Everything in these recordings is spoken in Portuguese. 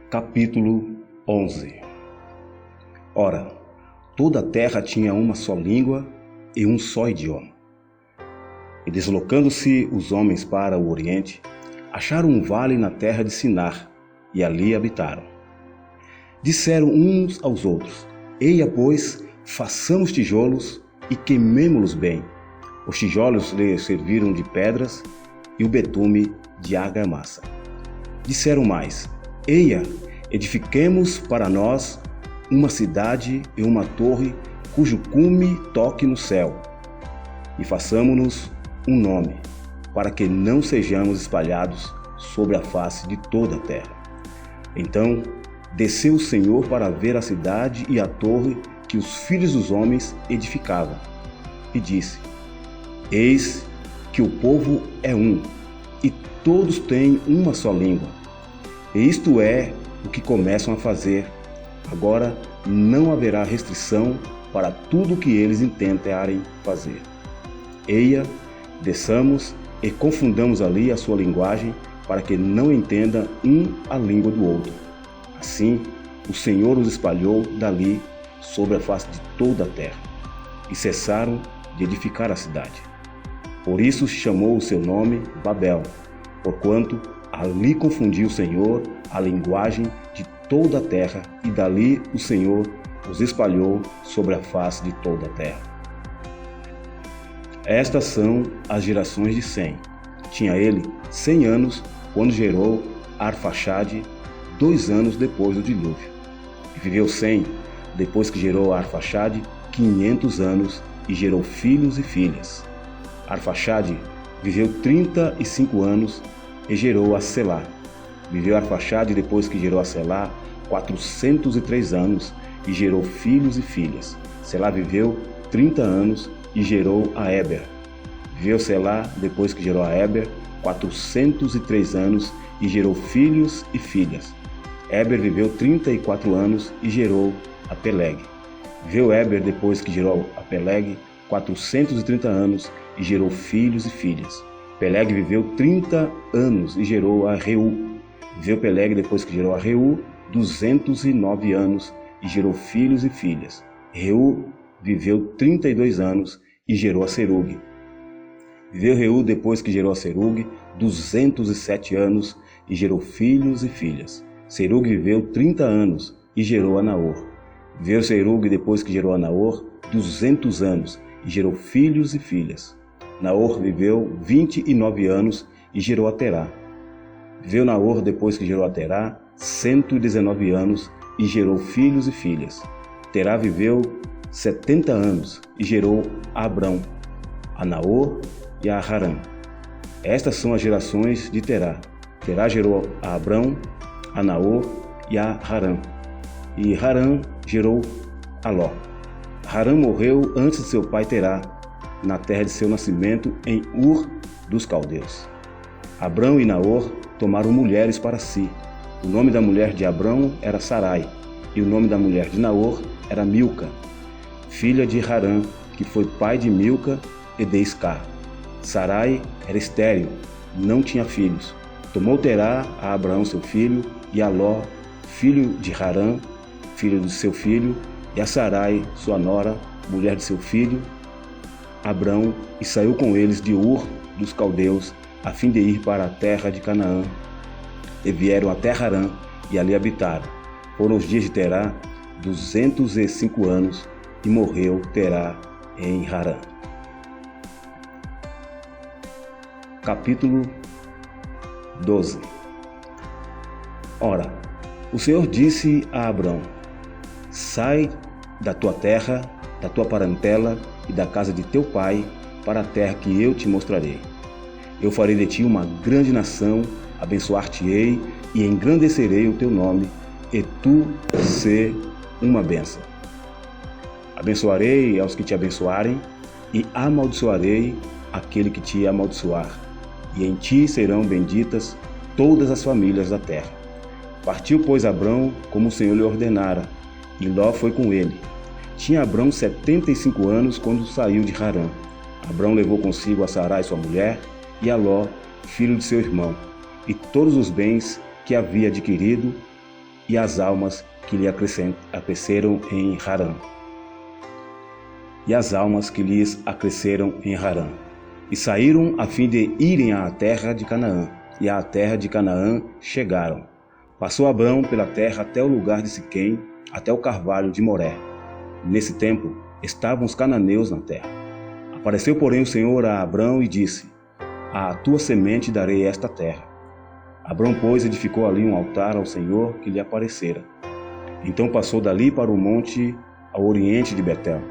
Capítulo 11. Ora, toda a terra tinha uma só língua e um só idioma. E deslocando-se os homens para o oriente, acharam um vale na terra de Sinar, e ali habitaram. Disseram uns aos outros: Eia, pois, façamos tijolos e queimemo-los bem. Os tijolos lhe serviram de pedras e o betume de argamassa. Disseram mais: Eia, edifiquemos para nós uma cidade e uma torre cujo cume toque no céu, e façamo-nos um nome, para que não sejamos espalhados sobre a face de toda a terra. Então desceu o Senhor para ver a cidade e a torre que os filhos dos homens edificavam, e disse: Eis que o povo é um, e todos têm uma só língua. E isto é o que começam a fazer. Agora não haverá restrição para tudo o que eles intentarem fazer. Eia, desçamos e confundamos ali a sua linguagem, para que não entenda um a língua do outro. Assim, o Senhor os espalhou dali sobre a face de toda a terra, e cessaram de edificar a cidade. Por isso chamou o seu nome Babel, porquanto ali confundiu o Senhor a linguagem de toda a terra, e dali o Senhor os espalhou sobre a face de toda a terra. Estas são as gerações de Sem. Tinha ele 100 anos quando gerou Arfaxade, 2 anos depois do dilúvio. E viveu Sem, depois que gerou Arfaxade, 500 anos, e gerou filhos e filhas. Arfaxade viveu 35 anos e gerou a Selá. Viveu Arfaxade, depois que gerou a Selá, 403 anos, e gerou filhos e filhas. Selá viveu 30 anos e gerou a Éber. Viveu Selá, depois que gerou a Éber, 403 anos, e gerou filhos e filhas. Éber viveu 34 anos e gerou a Peleg. Viveu Éber, depois que gerou a Peleg, 430 anos, e gerou filhos e filhas. Peleg viveu 30 anos e gerou a Reu. Viveu Peleg, depois que gerou a Reu, 209 anos, e gerou filhos e filhas. Reu viveu 32 anos e gerou a Serug. Viveu Reu, depois que gerou a Serug, 207 anos, e gerou filhos e filhas. Serug viveu 30 anos e gerou a Naor. Viveu Serug, depois que gerou a Naor, 200 anos, e gerou filhos e filhas. Naor viveu 29 anos e gerou a Terá. Viveu Naor, depois que gerou a Terá, 119 anos, e gerou filhos e filhas. Terá viveu 70 anos e gerou a Abrão, a Naor e a Harã. Estas são as gerações de Terá. Terá gerou a Abrão, a Naor e a Harã. E Harã gerou a Ló. Harã morreu antes de seu pai Terá, na terra de seu nascimento, em Ur dos Caldeus. Abrão e Naor tomaram mulheres para si. O nome da mulher de Abrão era Sarai, e o nome da mulher de Naor era Milca, filha de Harã, que foi pai de Milca e de Iscar. Sarai era estéril, não tinha filhos. Tomou Terá a Abraão seu filho, e a Ló, filho de Harã, filho de seu filho, e a Sarai, sua nora, mulher de seu filho, Abrão, e saiu com eles de Ur dos Caldeus, a fim de ir para a terra de Canaã. E vieram até Harã, e ali habitaram. Foram os dias de Terá 205 anos, e morreu Terá em Harã. Capítulo 12. Ora, o Senhor disse a Abrão: Sai da tua terra, da tua parentela e da casa de teu pai, para a terra que eu te mostrarei. Eu farei de ti uma grande nação, abençoar-te-ei e engrandecerei o teu nome, e tu ser uma bênção. Abençoarei aos que te abençoarem, e amaldiçoarei aquele que te amaldiçoar, e em ti serão benditas todas as famílias da terra. Partiu, pois, Abrão como o Senhor lhe ordenara, e Ló foi com ele. Tinha Abrão 75 anos quando saiu de Harã. Abrão levou consigo a Sarai sua mulher, e a Ló, filho de seu irmão, e todos os bens que havia adquirido, e as almas que lhe acresceram em Harã. E saíram a fim de irem à terra de Canaã, e à terra de Canaã chegaram. Passou Abrão pela terra até o lugar de Siquém, até o carvalho de Moré. Nesse tempo estavam os cananeus na terra. Apareceu, porém, o Senhor a Abrão e disse: à tua semente darei esta terra. Abrão, pois, edificou ali um altar ao Senhor que lhe aparecera. Então passou dali para o monte ao oriente de Betel,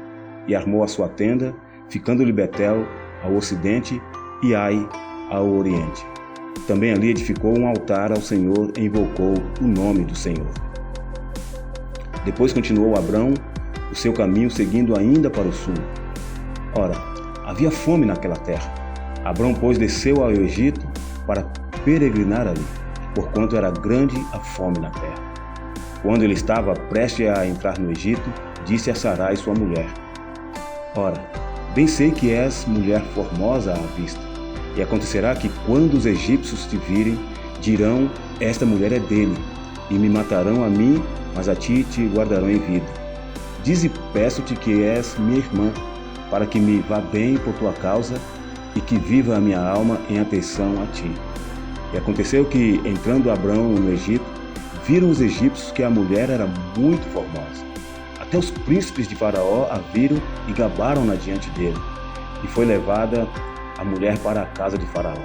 e armou a sua tenda, ficando-lhe Betel ao ocidente e Ai ao oriente. Também ali edificou um altar ao Senhor e invocou o nome do Senhor. Depois continuou Abrão o seu caminho, seguindo ainda para o sul. Ora, havia fome naquela terra. Abrão, pois, desceu ao Egito para peregrinar ali, porquanto era grande a fome na terra. Quando ele estava prestes a entrar no Egito, disse a Sarai, sua mulher: ora, bem sei que és mulher formosa à vista, e acontecerá que quando os egípcios te virem, dirão: esta mulher é dele, e me matarão a mim, mas a ti te guardarão em vida. Dize, peço-te, que és minha irmã, para que me vá bem por tua causa, e que viva a minha alma em afeição a ti. E aconteceu que, entrando Abrão no Egito, viram os egípcios que a mulher era muito formosa. Até os príncipes de Faraó a viram e gabaram-na diante dele. E foi levada a mulher para a casa de Faraó.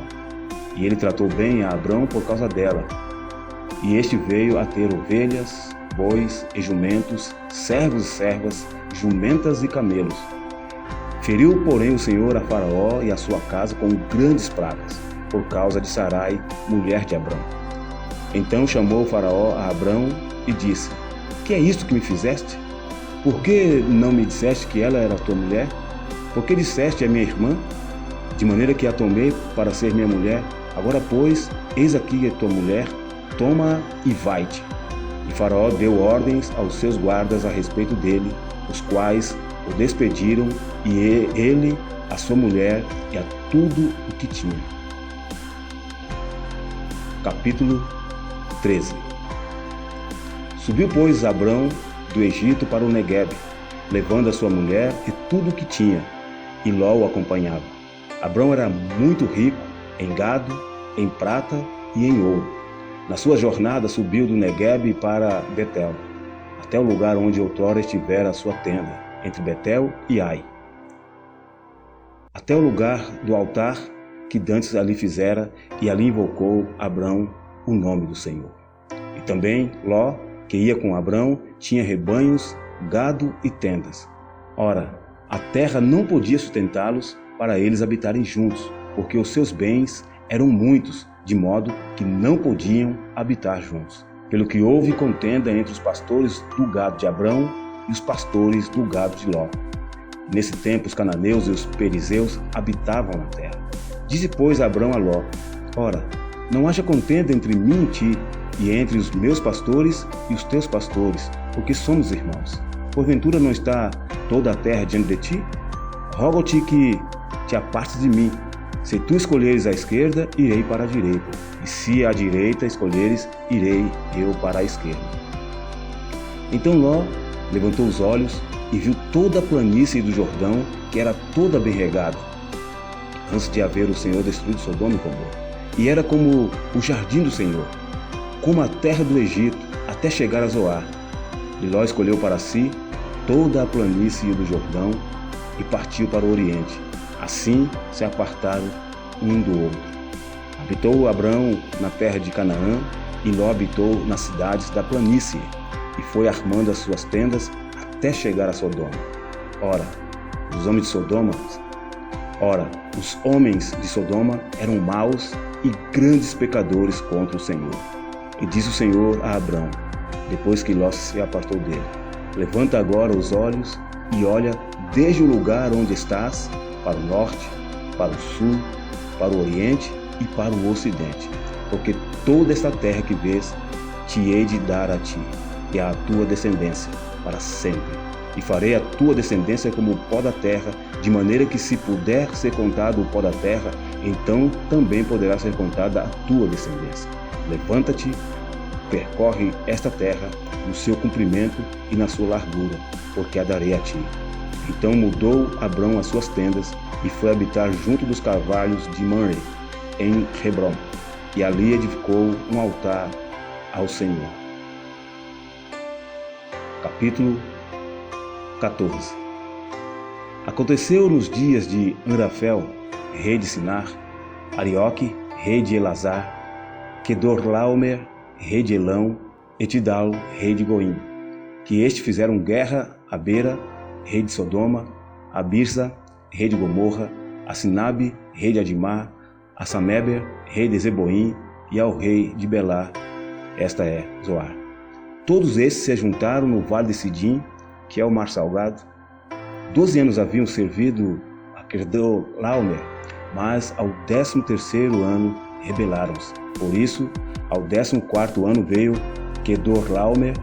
E ele tratou bem a Abrão por causa dela. E este veio a ter ovelhas, bois e jumentos, servos e servas, jumentas e camelos. Feriu, porém, o Senhor a Faraó e a sua casa com grandes pragas, por causa de Sarai, mulher de Abrão. Então chamou o Faraó a Abrão e disse: que é isto que me fizeste? Por que não me disseste que ela era tua mulher? Por que disseste: é minha irmã? De maneira que a tomei para ser minha mulher. Agora, pois, eis aqui a tua mulher, toma-a e vai-te. E Faraó deu ordens aos seus guardas a respeito dele, os quais o despediram, e ele, a sua mulher e a tudo o que tinha. Capítulo 13. Subiu, pois, Abrão do Egito para o Neguebe, levando a sua mulher e tudo o que tinha, e Ló o acompanhava. Abrão era muito rico em gado, em prata e em ouro. Na sua jornada subiu do Neguebe para Betel, até o lugar onde outrora estivera a sua tenda, entre Betel e Ai, até o lugar do altar que dantes ali fizera, e ali invocou Abrão o nome do Senhor. E também Ló, que ia com Abrão, tinha rebanhos, gado e tendas. Ora, a terra não podia sustentá-los para eles habitarem juntos, porque os seus bens eram muitos, de modo que não podiam habitar juntos. Pelo que houve contenda entre os pastores do gado de Abrão e os pastores do gado de Ló. Nesse tempo os cananeus e os perizeus habitavam na terra. Disse, pois, Abrão a Ló: ora, não haja contenda entre mim e ti, e entre os meus pastores e os teus pastores, porque somos irmãos. Porventura não está toda a terra diante de ti? Rogo-te que te apartes de mim. Se tu escolheres a esquerda, irei para a direita, e se a direita escolheres, irei eu para a esquerda. Então Ló levantou os olhos e viu toda a planície do Jordão, que era toda bem regada, antes de haver o Senhor destruído Sodoma e Gomorra. E era como o jardim do Senhor, como a terra do Egito, até chegar a Zoar. E Ló escolheu para si toda a planície do Jordão e partiu para o oriente. Assim se apartaram um do outro. Habitou Abrão na terra de Canaã, e Ló habitou nas cidades da planície, e foi armando as suas tendas até chegar a Sodoma. Ora, os homens de Sodoma eram maus e grandes pecadores contra o Senhor. E disse o Senhor a Abrão, depois que Ló se apartou dele: levanta agora os olhos e olha desde o lugar onde estás, para o norte, para o sul, para o oriente e para o ocidente, porque toda esta terra que vês te hei de dar a ti e à tua descendência para sempre. E farei a tua descendência como o pó da terra, de maneira que, se puder ser contado o pó da terra, então também poderá ser contada a tua descendência. Levanta-te, percorre esta terra no seu comprimento e na sua largura, porque a darei a ti. Então mudou Abrão as suas tendas e foi habitar junto dos carvalhos de Mamre, em Hebrom, e ali edificou um altar ao Senhor. Capítulo 14. Aconteceu nos dias de Amrafel, rei de Sinar, Arioque, rei de Elazar, Quedorlaomer, rei de Elão, e Tidal, rei de Goim, que estes fizeram guerra a Bera, rei de Sodoma, a Birsa, rei de Gomorra, a Sinabe, rei de Adimá, a Sameber, rei de Zeboim, e ao rei de Belá, esta é Zoar. Todos esses se juntaram no vale de Sidim, que é o mar salgado. 12 anos haviam servido a Quedorlaomer, mas ao 13º ano rebelaram-se. Por isso, ao 14º ano veio Quedorlaomer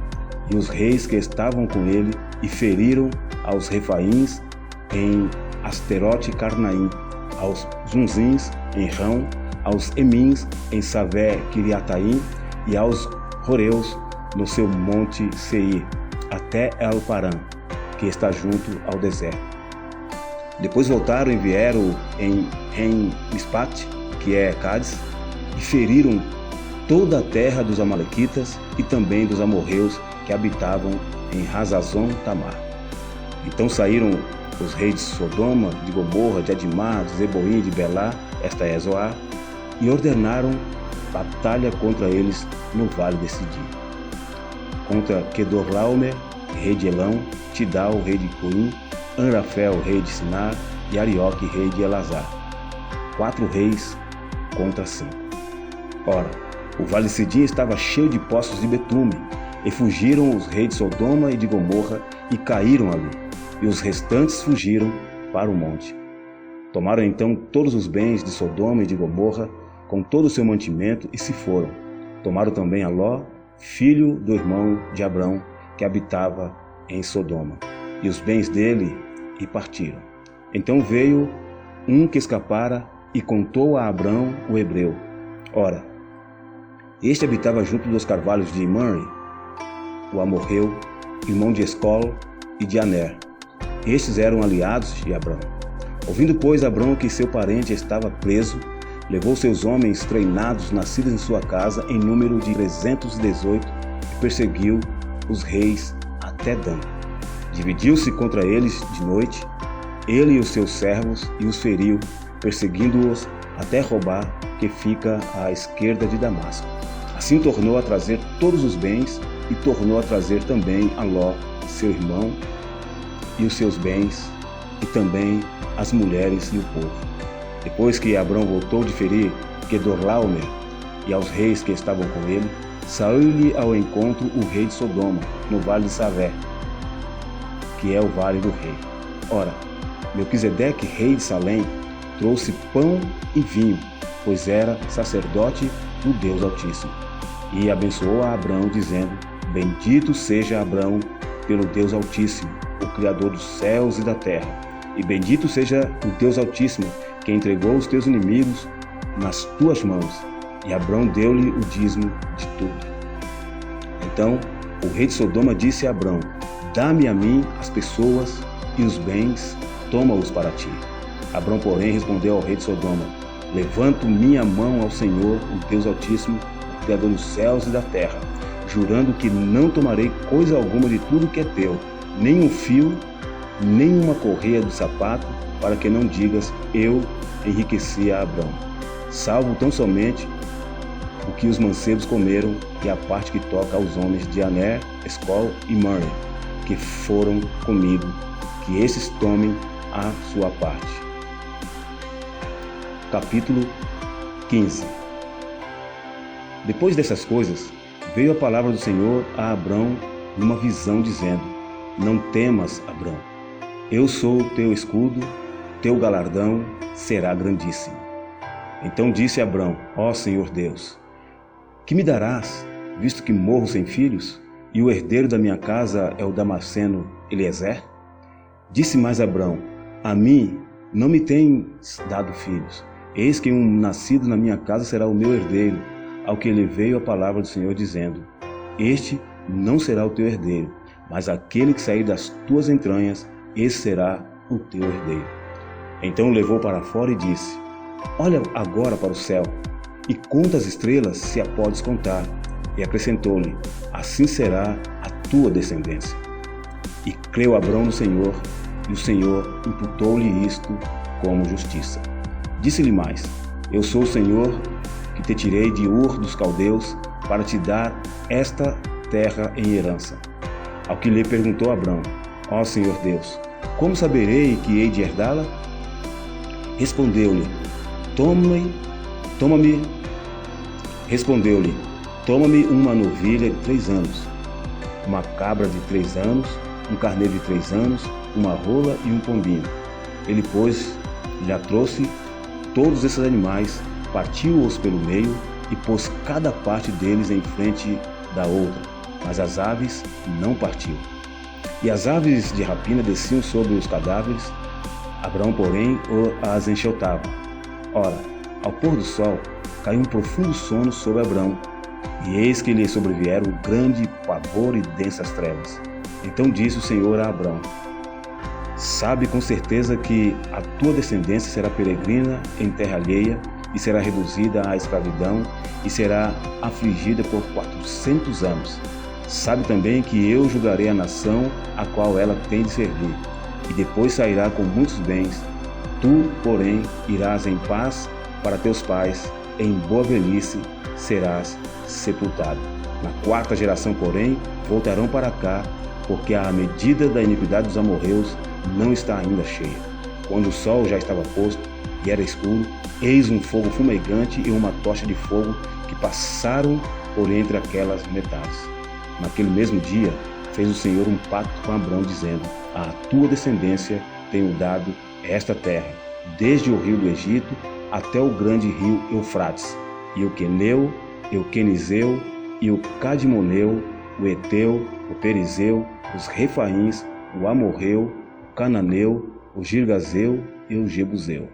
e os reis que estavam com ele e feriram aos Refaíns em Asterote Carnaim, aos Zunzins em Rão, aos Emins em Savé Kiriataim e aos Horeus no seu monte Seir, até El-Parã, que está junto ao deserto. Depois voltaram e vieram em Mispat, que é Cádiz, e feriram toda a terra dos amalequitas e também dos amorreus que habitavam em Hazazon Tamar. Então saíram os reis de Sodoma, de Gomorra, de Adimá, de Zeboim, de Belá, esta é Zoar, e ordenaram batalha contra eles no vale de Sidim. Contra Quedorlaomer, rei de Elão, Tidal, rei de Goim, Amrafel, rei de Sinar, e Arioque, rei de Elazar. 4 reis contra 5. Ora, o vale de Sidim estava cheio de poços de betume, e fugiram os reis de Sodoma e de Gomorra e caíram ali, e os restantes fugiram para o monte. Tomaram então todos os bens de Sodoma e de Gomorra, com todo o seu mantimento, e se foram. Tomaram também a Ló, filho do irmão de Abrão, que habitava em Sodoma, e os bens dele, e partiram. Então veio um que escapara e contou a Abrão, o hebreu. Ora, este habitava junto dos carvalhos de Mamre, o amorreu, irmão de Escol e de Aner. Estes eram aliados de Abrão. Ouvindo, pois, Abrão que seu parente estava preso, levou seus homens treinados, nascidos em sua casa, em número de 318, e perseguiu os reis até Dan. Dividiu-se contra eles de noite, ele e os seus servos, e os feriu, perseguindo-os até Robá, que fica à esquerda de Damasco. Assim tornou a trazer todos os bens, e tornou a trazer também a Ló, seu irmão, e os seus bens, e também as mulheres e o povo. Depois que Abrão voltou de ferir Quedorlaomer e aos reis que estavam com ele, saiu-lhe ao encontro o rei de Sodoma, no vale de Savé, que é o vale do rei. Ora, Melquisedeque, rei de Salém, trouxe pão e vinho, pois era sacerdote do Deus Altíssimo. E abençoou a Abrão, dizendo: Bendito seja Abrão pelo Deus Altíssimo, o Criador dos céus e da terra. E bendito seja o Deus Altíssimo, que entregou os teus inimigos nas tuas mãos. E Abrão deu-lhe o dízimo de tudo. Então o rei de Sodoma disse a Abrão: Dá-me a mim as pessoas e os bens, toma-os para ti. Abrão, porém, respondeu ao rei de Sodoma: Levanto minha mão ao Senhor, o Deus Altíssimo, o Criador dos céus e da terra, jurando que não tomarei coisa alguma de tudo que é teu, nem um fio, nem uma correia do sapato, para que não digas: eu enriqueci a Abrão, salvo tão somente o que os mancebos comeram, e a parte que toca aos homens de Aner, Escol e Mamre, que foram comigo, que esses tomem a sua parte. Capítulo 15. Depois dessas coisas, veio a palavra do Senhor a Abrão numa visão, dizendo: Não temas, Abrão, eu sou o teu escudo, teu galardão será grandíssimo. Então disse Abrão: Ó Senhor Deus, que me darás, visto que morro sem filhos, e o herdeiro da minha casa é o Damasceno Eliezer? Disse mais Abrão: A mim não me tens dado filhos, eis que um nascido na minha casa será o meu herdeiro. ao que lhe veio a palavra do Senhor, dizendo: Este não será o teu herdeiro, mas aquele que sair das tuas entranhas, esse será o teu herdeiro. Então o levou para fora e disse: Olha agora para o céu, e conta as estrelas, se a podes contar. E acrescentou-lhe: Assim será a tua descendência. E creu Abrão no Senhor, e o Senhor imputou-lhe isto como justiça. Disse-lhe mais: Eu sou o Senhor que te tirei de Ur dos Caldeus para te dar esta terra em herança. Ao que lhe perguntou Abrão: Ó Senhor Deus, como saberei que hei de herdá-la? Respondeu-lhe: Toma-me uma novilha de 3 anos, uma cabra de 3 anos, um carneiro de 3 anos, uma rola e um pombinho. Ele, pois, já trouxe todos esses animais, partiu-os pelo meio e pôs cada parte deles em frente da outra, mas as aves não partiu. E as aves de rapina desciam sobre os cadáveres, Abrão, porém, as enxotava. Ora, ao pôr do sol, caiu um profundo sono sobre Abrão, e eis que lhe sobrevieram grande pavor e densas trevas. Então disse o Senhor a Abrão: Sabe com certeza que a tua descendência será peregrina em terra alheia, e será reduzida à escravidão, e será afligida por 400 anos. Sabe também que eu julgarei a nação a qual ela tem de servir, e depois sairá com muitos bens. Tu, porém, irás em paz para teus pais, em boa velhice serás sepultado. Na 4ª geração, porém, voltarão para cá, porque a medida da iniquidade dos amorreus não está ainda cheia. Quando o sol já estava posto e era escuro, eis um fogo fumegante e uma tocha de fogo que passaram por entre aquelas metades. Naquele mesmo dia, fez o Senhor um pacto com Abrão, dizendo: À tua descendência tenho dado esta terra, desde o rio do Egito até o grande rio Eufrates, e o Queneu, o Quenizeu, e o Cadmoneu, o Eteu, o Perizeu, os Refaíns, o Amorreu, o Cananeu, o Girgazeu e o Jebuseu.